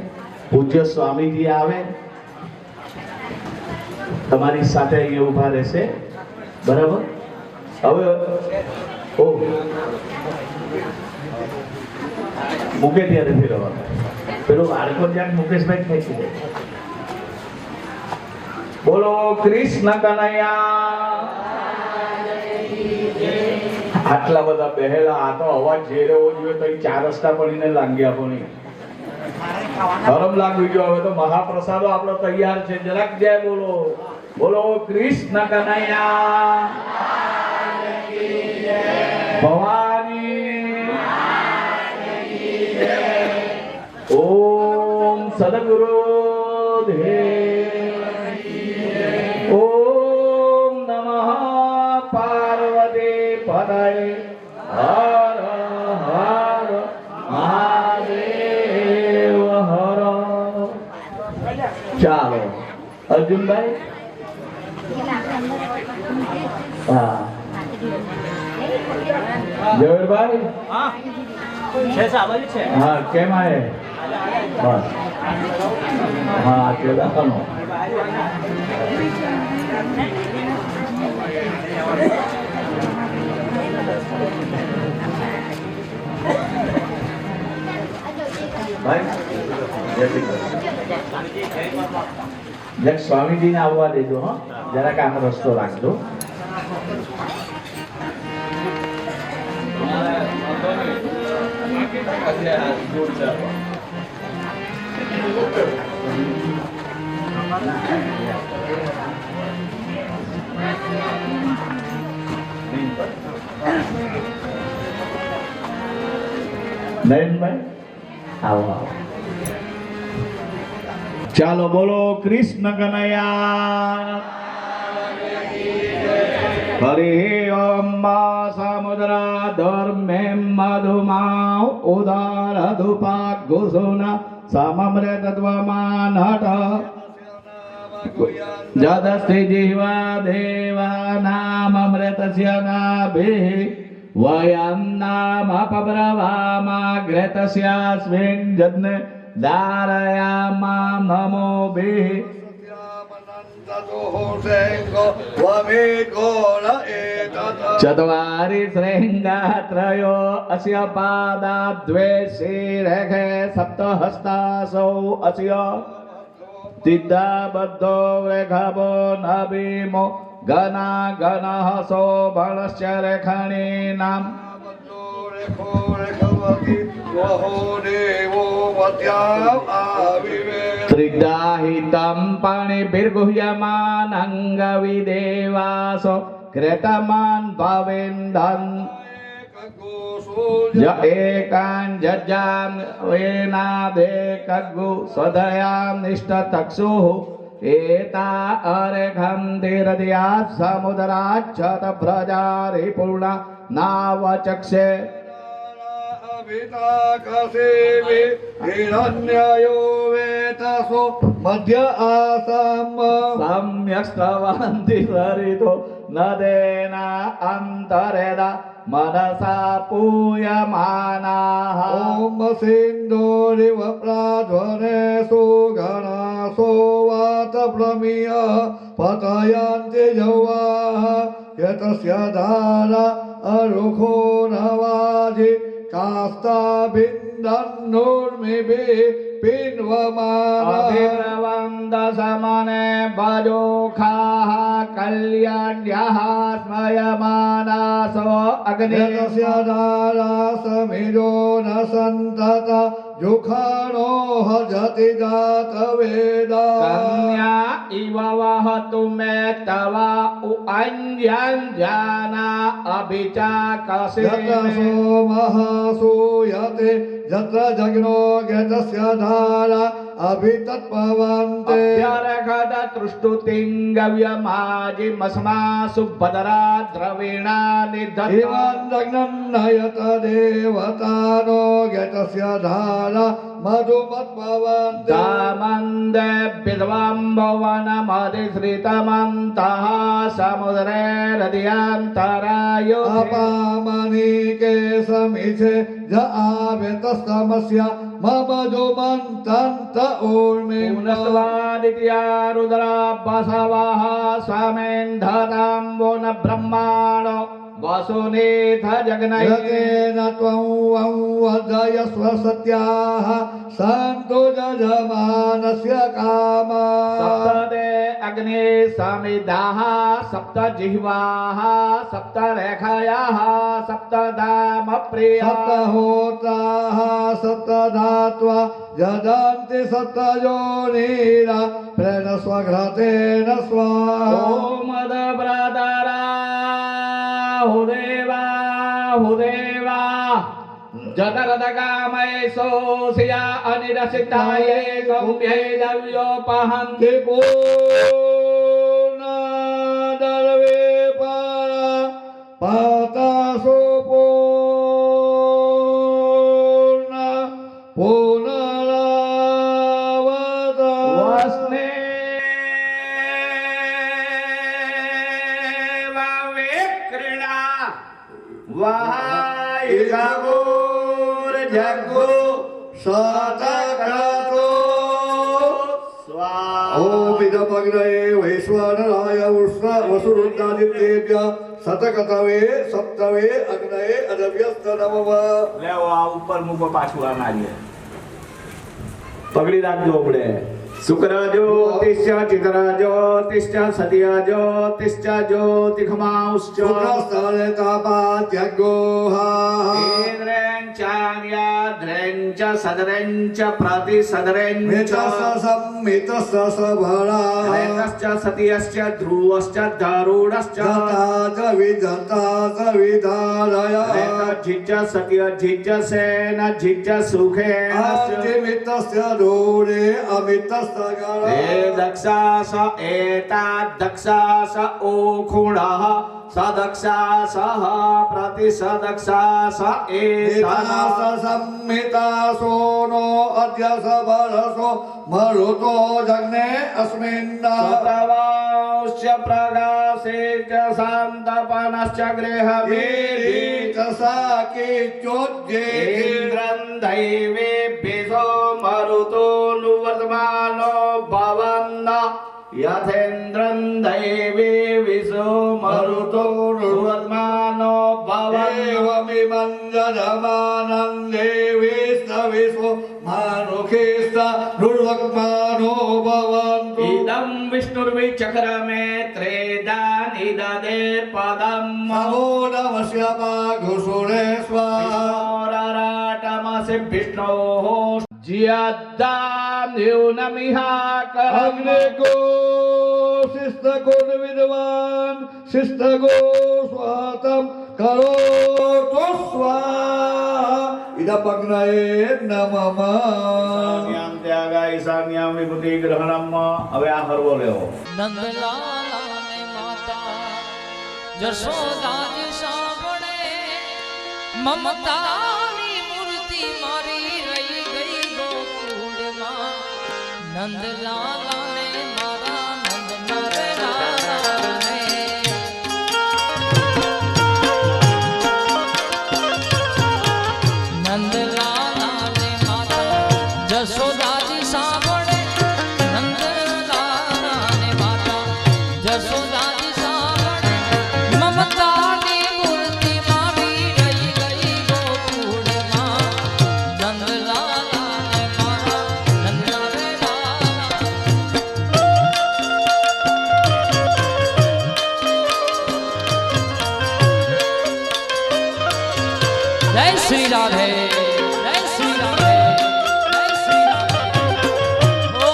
પૂજ્ય સ્વામીજી આવે તમારી સાથે અહીંયા ઊભા રહેશે, બરાબર. હવે ઓ મૂકે ત્યારે ફેરવા પેલું બાળકો જ્યાં મુકેશભાઈ ખેંચી દે. બોલો કૃષ્ણ કનૈયા. આટલા બધા બહેલા, આ તો અવાજ જે રહેવો જોઈએ તો 4 રસ્તા પડીને લાંગ્યા પણ નહીં. ગરમ લાગી ગયો. હવે તો મહાપ્રસાદો આપણો તૈયાર છે. જરાક જય બોલો. બોલો કૃષ્ણ કનૈયા ભવાની. ઓમ સદગુરુ દેવ. ઓમ નમઃ પાર્વતી પતય. હર હર મહાદેવ હર. ચાલો અર્જુનભાઈ. હા જવેરભાઈ. હા કેમ આયે? બસ હા કેદાનો. ભાઈ સ્વામીજીને આવવા દેજો. હા જરાક આમ રસ્તો રાખજો. નયનભાઈ આવો આવો. ચાલો બોલો કૃષ્ણ કનૈયા. હરિ ઓમ સમુદ્રા ધર્મે મધુમા ઉદાર ધુપાક ઘુસુના સમમ્રે તત્વમાન જદસ્તિ જીવા દેવા નામ અમૃતસ્ય નાભિ વયમ નામ અપબ્રવામાગ્રતસ્યાસ્મિન જન્ને ધારયામામ નમોભિ. ચત્વારિ શૃંગાત્રયો અસ્ય પાદા દ્વે શિરેખે સપ્તહસ્તાસૌ અસ્ય સિદ્ધા બદ્ધો રેખાભો નભીમો ગના ગનઃ શોભણશ્ચ રેખણીનામ. ત્રિગ્રાહિતં પાણિભિર્ગુહ્યમાનંગવિદેવાસો ક્રેતમાન ભવેન્દન એકાં જજામ વેનાદે કગ્ગુ સ્વધયામ નિષ્ઠતક્ષુઃ એતા અરેખં ધીરધિયા સમુદ્રાચ્છત ભ્રજારિ પૂર્ણા નાવચક્ષે. મધ્ય આસમ સમ્યક્સ્તવંતિ સરિતો નદેના અંતરેદા મનસા પૂયમાનાઃ. ઓમ સિંધોરિવ પ્રાધ્વને સુગણાસો વાત પ્રમિય પતયંતિ જૌવાઃ યતસ્ય ધારા અરુખો નવાજિ કાસ્તા બિંદન્નુર્મિભિ પિન્વમાનઃ. અભિપ્રવન્દ સમને ભજોખાઃ કલ્યાણ્યઃ સ્મયમાનાસો અગ્નિસ્ય ધારા સમિજો ન સંતત જુખાણો હજતિ જાત વેદા. કન્યા ઇવ વહતુ મે તવ અંજ્યં જાના અભિચાકસે. સોમઃ સૂયતે જત્ર જગ્નો ગતસ્ય ધારા અભિતત્પવન્તે. અભ્યરખદ તૃષ્ટુતિંગવ્યમાજિમસ્મા સુભદ્રા દ્રવિણા નિધત્ત. ઇવં જગ્નં નયત દેવતાનો ગતસ્ય ધારા મધુમત્પવન્તે. દામંદે વિદ્વાંભવનમધિશ્રિતમन्तः સમુદ્રે હૃદયાંતરાયો. અપામનિકે સમિછે જ આવેતસ્તમસ્ય મમ જોમંતંત ઊર્મિ. પુનસ્વાદિત્યા રુદ્રા બસવઃ સ્વામેન્ધતાંબો ન બ્રહ્માણો वसुनेथ जगनये यतेन त्वं वं वदयस्व सत्याः सन्तो जजमानस्य कामा सप्तदे अग्ने समिदाः सप्त जिह्वाः सप्त रेखयाः सप्तधाम प्रिया सप्तहोत्राः सप्तधात्वा यजन्ति सप्तयोनिरा प्रणस्वघ्रतेन स्वाहा ओम ब्रदरा हुदेवा हुदेवा जदरदगामये सोसिया अनिरसिताये गम्ये दव्योपहन्ति पूर्णादर्वे परा पातासो पूर्णा पुनरावता वस्ने विक्रीडा वायुगोर जगो सतक्रतो ओम इदमग्नये वैश्वानराय वसुरुद्रादित्येभ्य शतकतवे सप्तवे अग्नये अदव्यस्त नमः લેવો આ ઉપર મૂકો પાછું આ મારીએ પકડી રાખજો આપણે શુક્ર જ્યોતિષ્ય ચિત્ર જ્યોતિષ્ય સત્ય જ્યોતિષ્ય જ્યોતિખમાઉશ્ચ शुक्रस्थले तापाद्यगोहा इंद्रेञ्चार्याद्रेञ्च सदरेञ्च प्रतिसदरेञ्च मितस्य सम्मितस्य सबला रेतश्च सत्यश्च ध्रुवश्च दारुणश्च जता च विधारय रेतझिज्ज सत्यझिज्ज सेन झिज्ज सुखेन अन्तिमितस्य दूरे अमितस्य गणः ए दक्षास एताद्दक्षास ओखुणः सदक्षासः प्रतिसदक्षास एतास संहिता सोनो अद्य सबलसो मरुतो जग्ने अस्मिन् सतवांश्च प्रगासे च शान्तपनश्च गृहमेधि च साके चोद्ये इन्द्रं दैवेभ्यो मरुतो नुवर्तमानो भवन्न यथेन्द्रं दैवे विशो मरुतो नुवर्तमानो भवन्न एवमिमं जजमानं देवीस्तविषो मानुखेस्त दुर्वक्मानो भवन्तु इदं विष्णुर्विचक्रमे त्रेदानिददे पदं नमो नमस्य माघुसुरे स्वाहा विष्णोरराटमसि विष्णोः जियद्दां न्यूनमिहाकरम् अग्ने गो शिस्तगो विद्वान् शिस्तगो स्वातम करोतु स्वाहा इदमग्नये नमः ईशान्यां त्यागा ईशान्यां विभूति ग्रहणम હવે આ હરવો લેવો નંદલાલાને માતા જશોદાજી સાંભળે મમતાની મૂર્તિ મારી રહી ગઈ ગોકુળમાં નંદલાલાને મારા નંદનલાલાને નંદલાલાને માતા જશોદાજી સાંભળે નંદલાલાને માતા જશોદાજી સાંભળે મમતાની મૂર્તિ મારી રહી ગઈ ગોકુળમાં નંદલાલાને મારા નંદલાલા જય શ્રી રાધે જય શ્રી રાધે જય શ્રી રાધે ઓ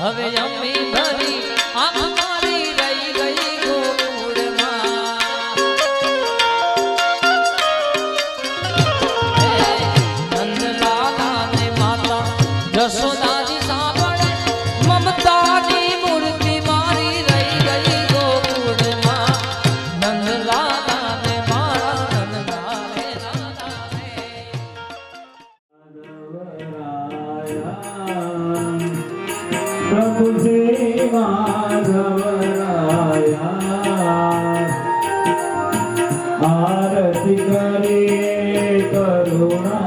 હવે અમી ભરી આંખ મારી રહી ગઈ ગોકુળમાં નંદલાલા ને માતા જશોદાજી સાંભળે મમતાની મૂર્તિ મારી રહી ગઈ ગોકુળમાં નંદલાલા ને મારા નંદલાલે પ્રભુ શ્રી માધવરાયા આરતી કરીએ કરુણાનંદન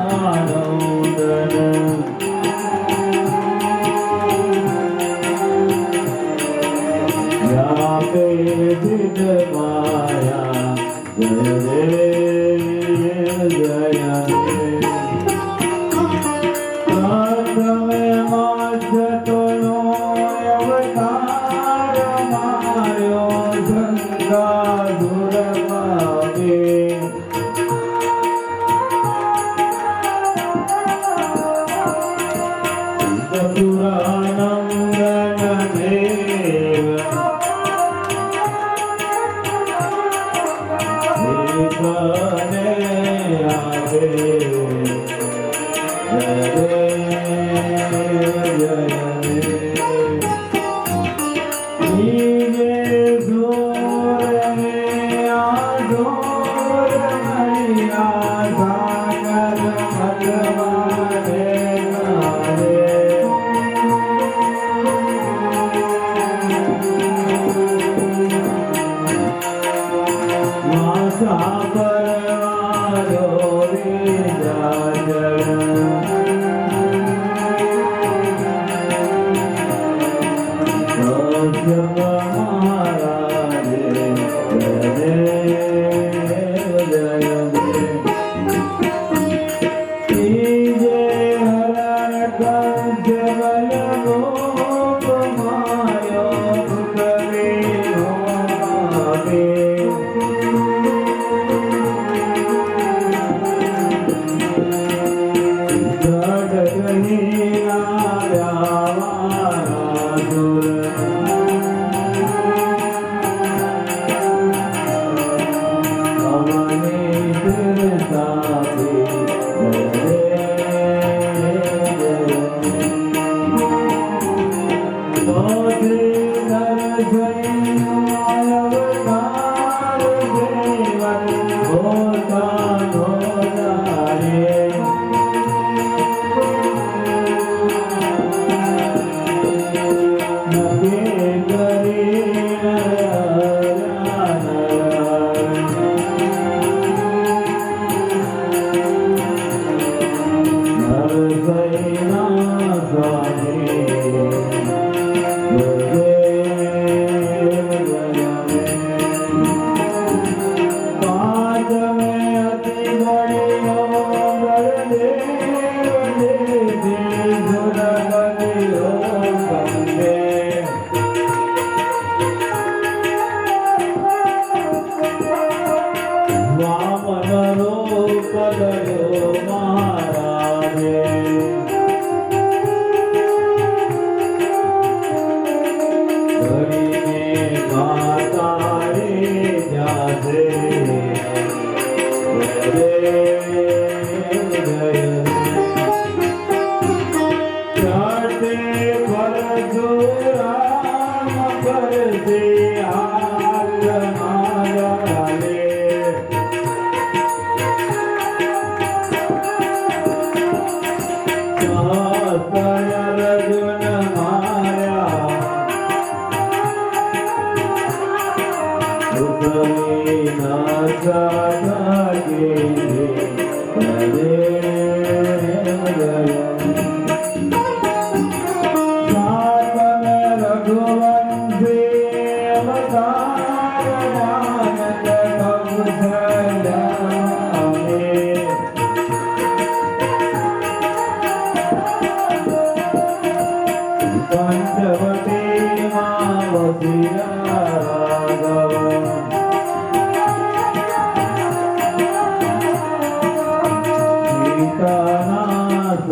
વ્યાપે સિદ્ધ માયા જય જય જય તમે માધતનો અવતાર માર્યો ગંગા દુર્ગાવે પુરાણમ દેવ એકને આવે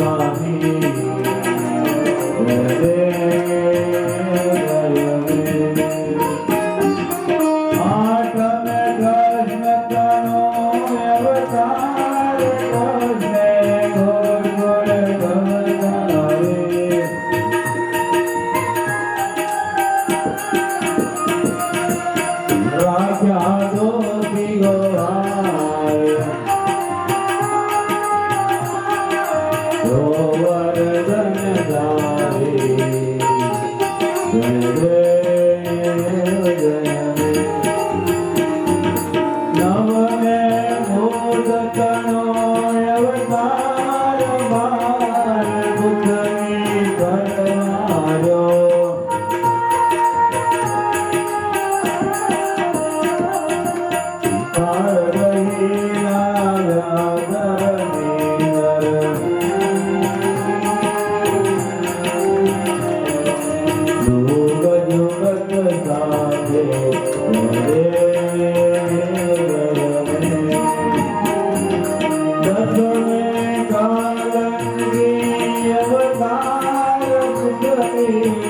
Swami,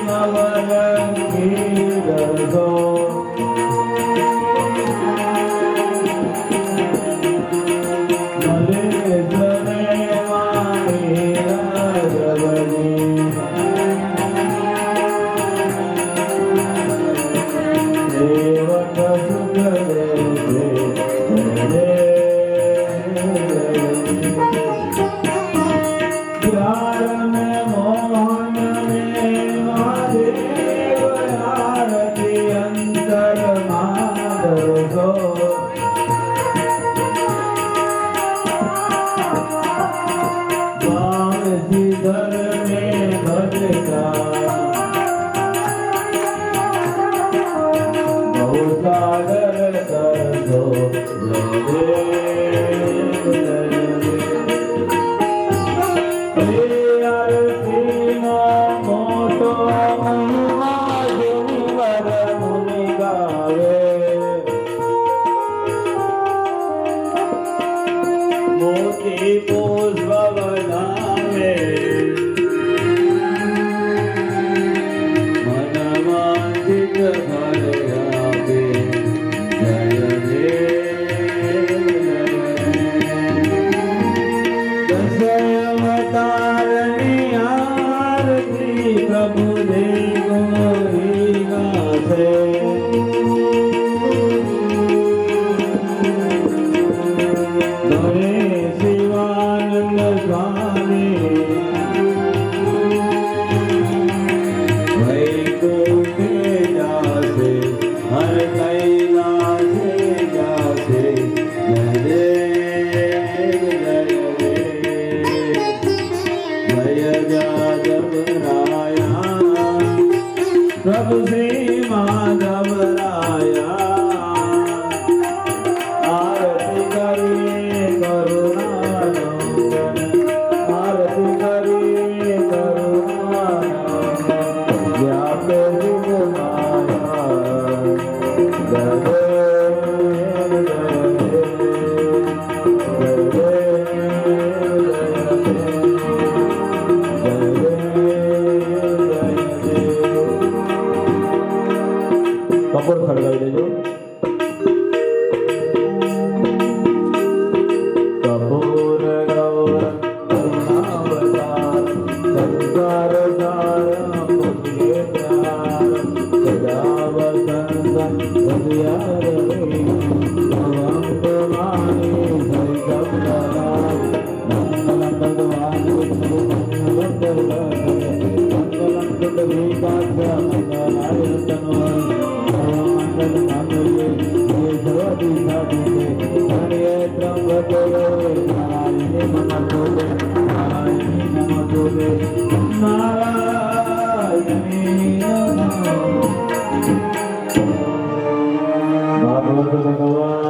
નવરંગી દર્શો प्रभु श्री माधव राया आरती करिए करुणानंदन आरती करिए करुणानंदन व्यापे दिग माया કપોળ ખડગાવી દેજો કપૂર ગૌર કરુણાવતાર સંસાર સાર પુણ્ય પ્રાર સદા વસંત હરિયાર ભગવંત વાણી હરિ શબ્દરાજ મંગલમ ભગવાન વિષ્ણુ મંગલમ કુંડ વિકાસ મંગલાય તનોય ભાગવત ભગવાન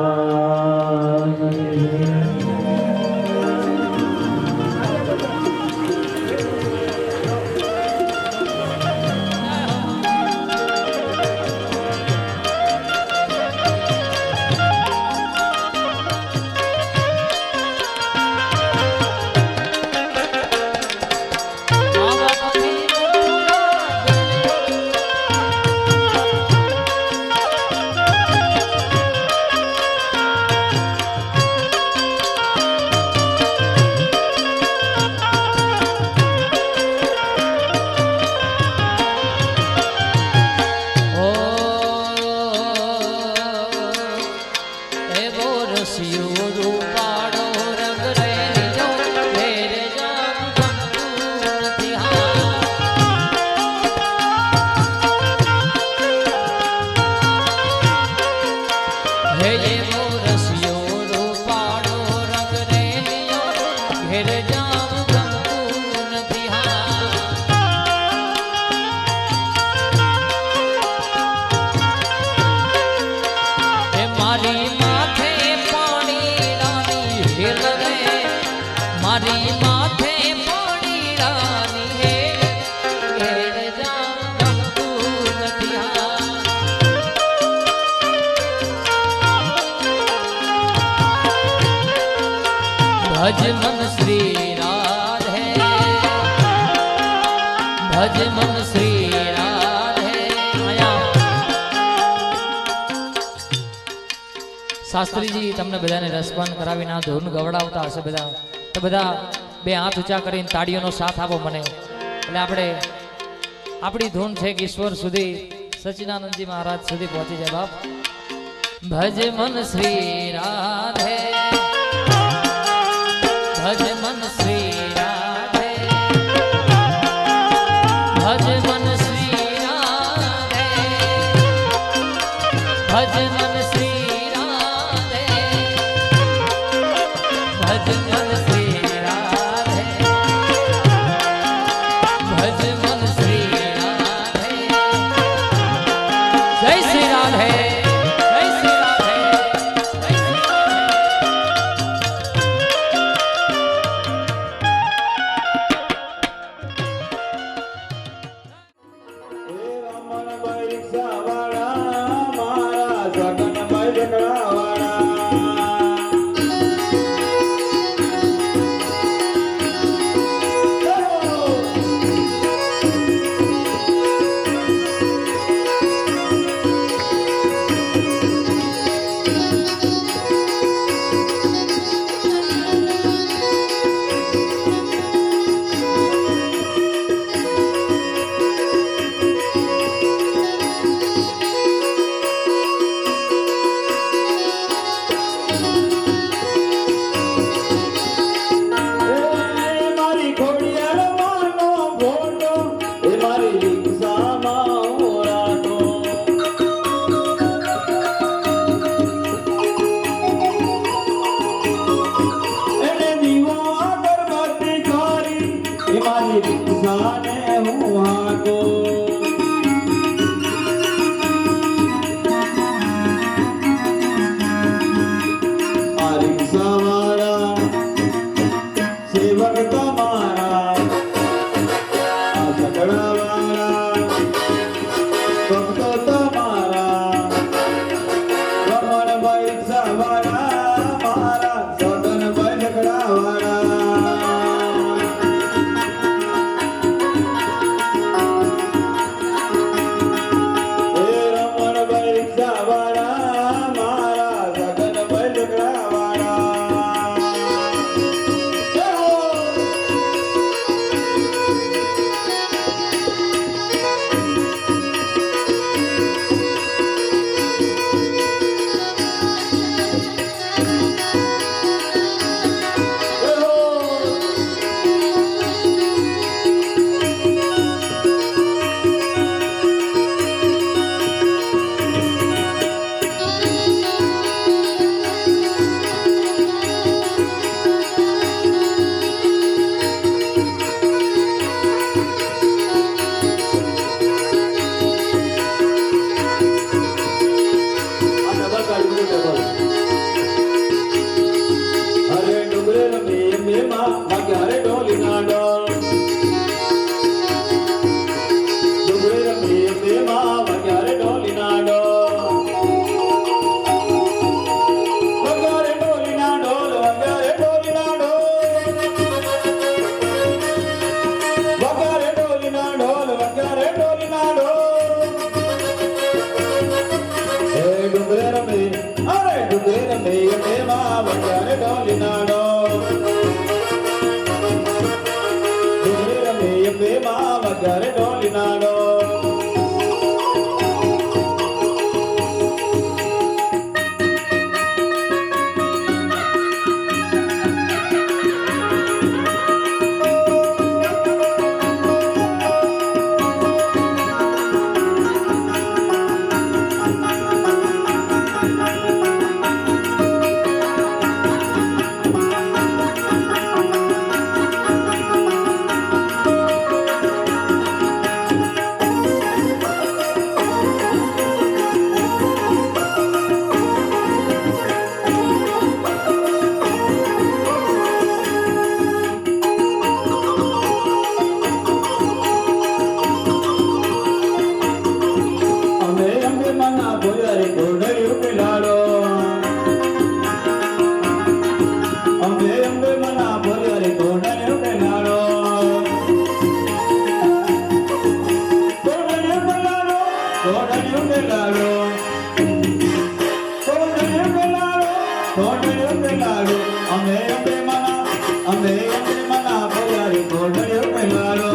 भज मन श्री राधे भज मन श्री શાસ્ત્રીજી તમને બધાને રસપાન કરાવીને આ ધૂન ગવડાવતા હશે બધા, તો બધા બે હાથ ઊંચા કરીને તાળીઓનો સાથ આપો મને. એટલે આપણે આપણી ધૂન છે કે ઈશ્વર સુધી, સચ્ચિદાનંદજી મહારાજ સુધી પહોંચી જાય. બાપ ભજ મન શ્રી રાધે, ભજ મન શ્રી રાધે, ભજ મન શ્રી રાધે, ભજ મન શ્રી રાધે, ભજ મન શ્રી રાધે, ભજ મન શ્રી રાધે. જય શ્રી રાધે, જય શ્રી રાધે, જય શ્રી હે રમણભાઈ રિક્ષાવાળા, મારા સગનભાઈ ઝઘડાવાળા. એ મારી ખોડિયાર માનો ફોટો, એ મારી રિક્ષામાં હું રાખો. એને દીવો અગરબત્તી કરી, એ મારી રિક્ષાને હું હાંકો. આ રિક્ષાવાળા સેવક તમારા, આ ઝઘડાવાળા ભક્તો તમારા, રમણભાઈ રિક્ષાવાળા, મારા સગનભાઈ ઝઘડાવાળા. હે રમણભાઈ રિક્ષાવાળા, મારા સગનભાઈ ઝઘડાવાળા. જય હો. જય હો. આ ડબલ કાઢી દો, ડબલ. અરે ડુંગરે રમે મેમાં ભાગ્યા રે ઢોલીના ડોલ. ડુંગરે રમે મેમાં ભાગ્યા રે ઢોલીના ડોલ. ભાગ્યા રે ઢોલીના ડોલ, ભાગ્યા રે ઢોલીના ડોલ. ભાગ્યા રે ઢોલીના ડોલ, ભાગ્યા રે ઢોલીના ડોલ. હે ડુંગરે રમે, અરે ડુંગરે રમે મેમાં ભાગ્યા રે ઢોલીના ડોલ. ડુંગરે રમે મેમાં ભાગ્યા રે ઢોલીના ડોલ. અમે અંબે માના ભોયા રે ઘોડ્યું પેલાડો. અમે અંબે માના ભોયા રે ઘોડ્યું પેલાડો. ઘોડ્યું પેલાડો, ઘોડ્યું પેલાડો, ઘોડ્યું પેલાડો, રમે અમે મના ભગારી કોડળ્યો પહેલાડો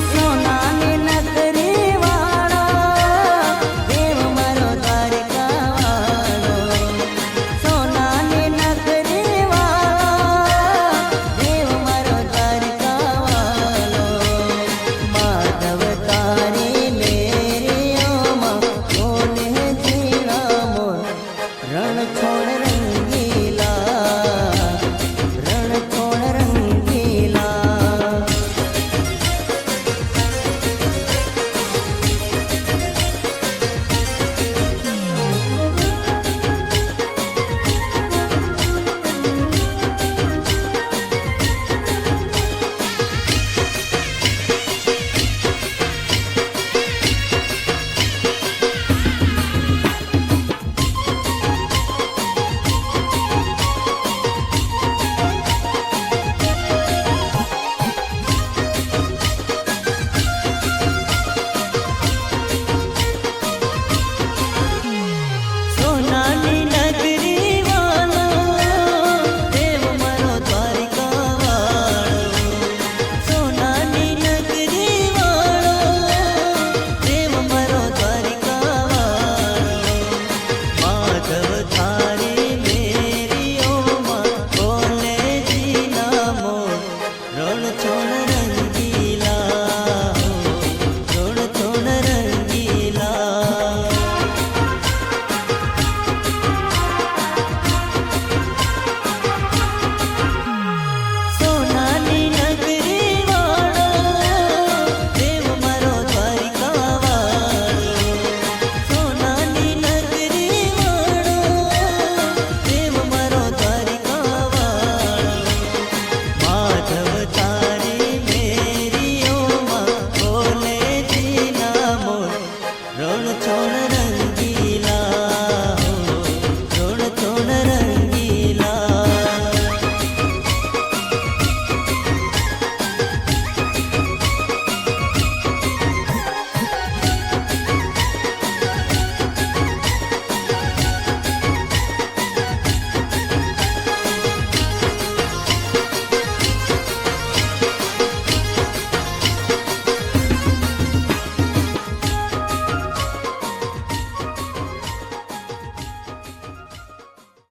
સોના ને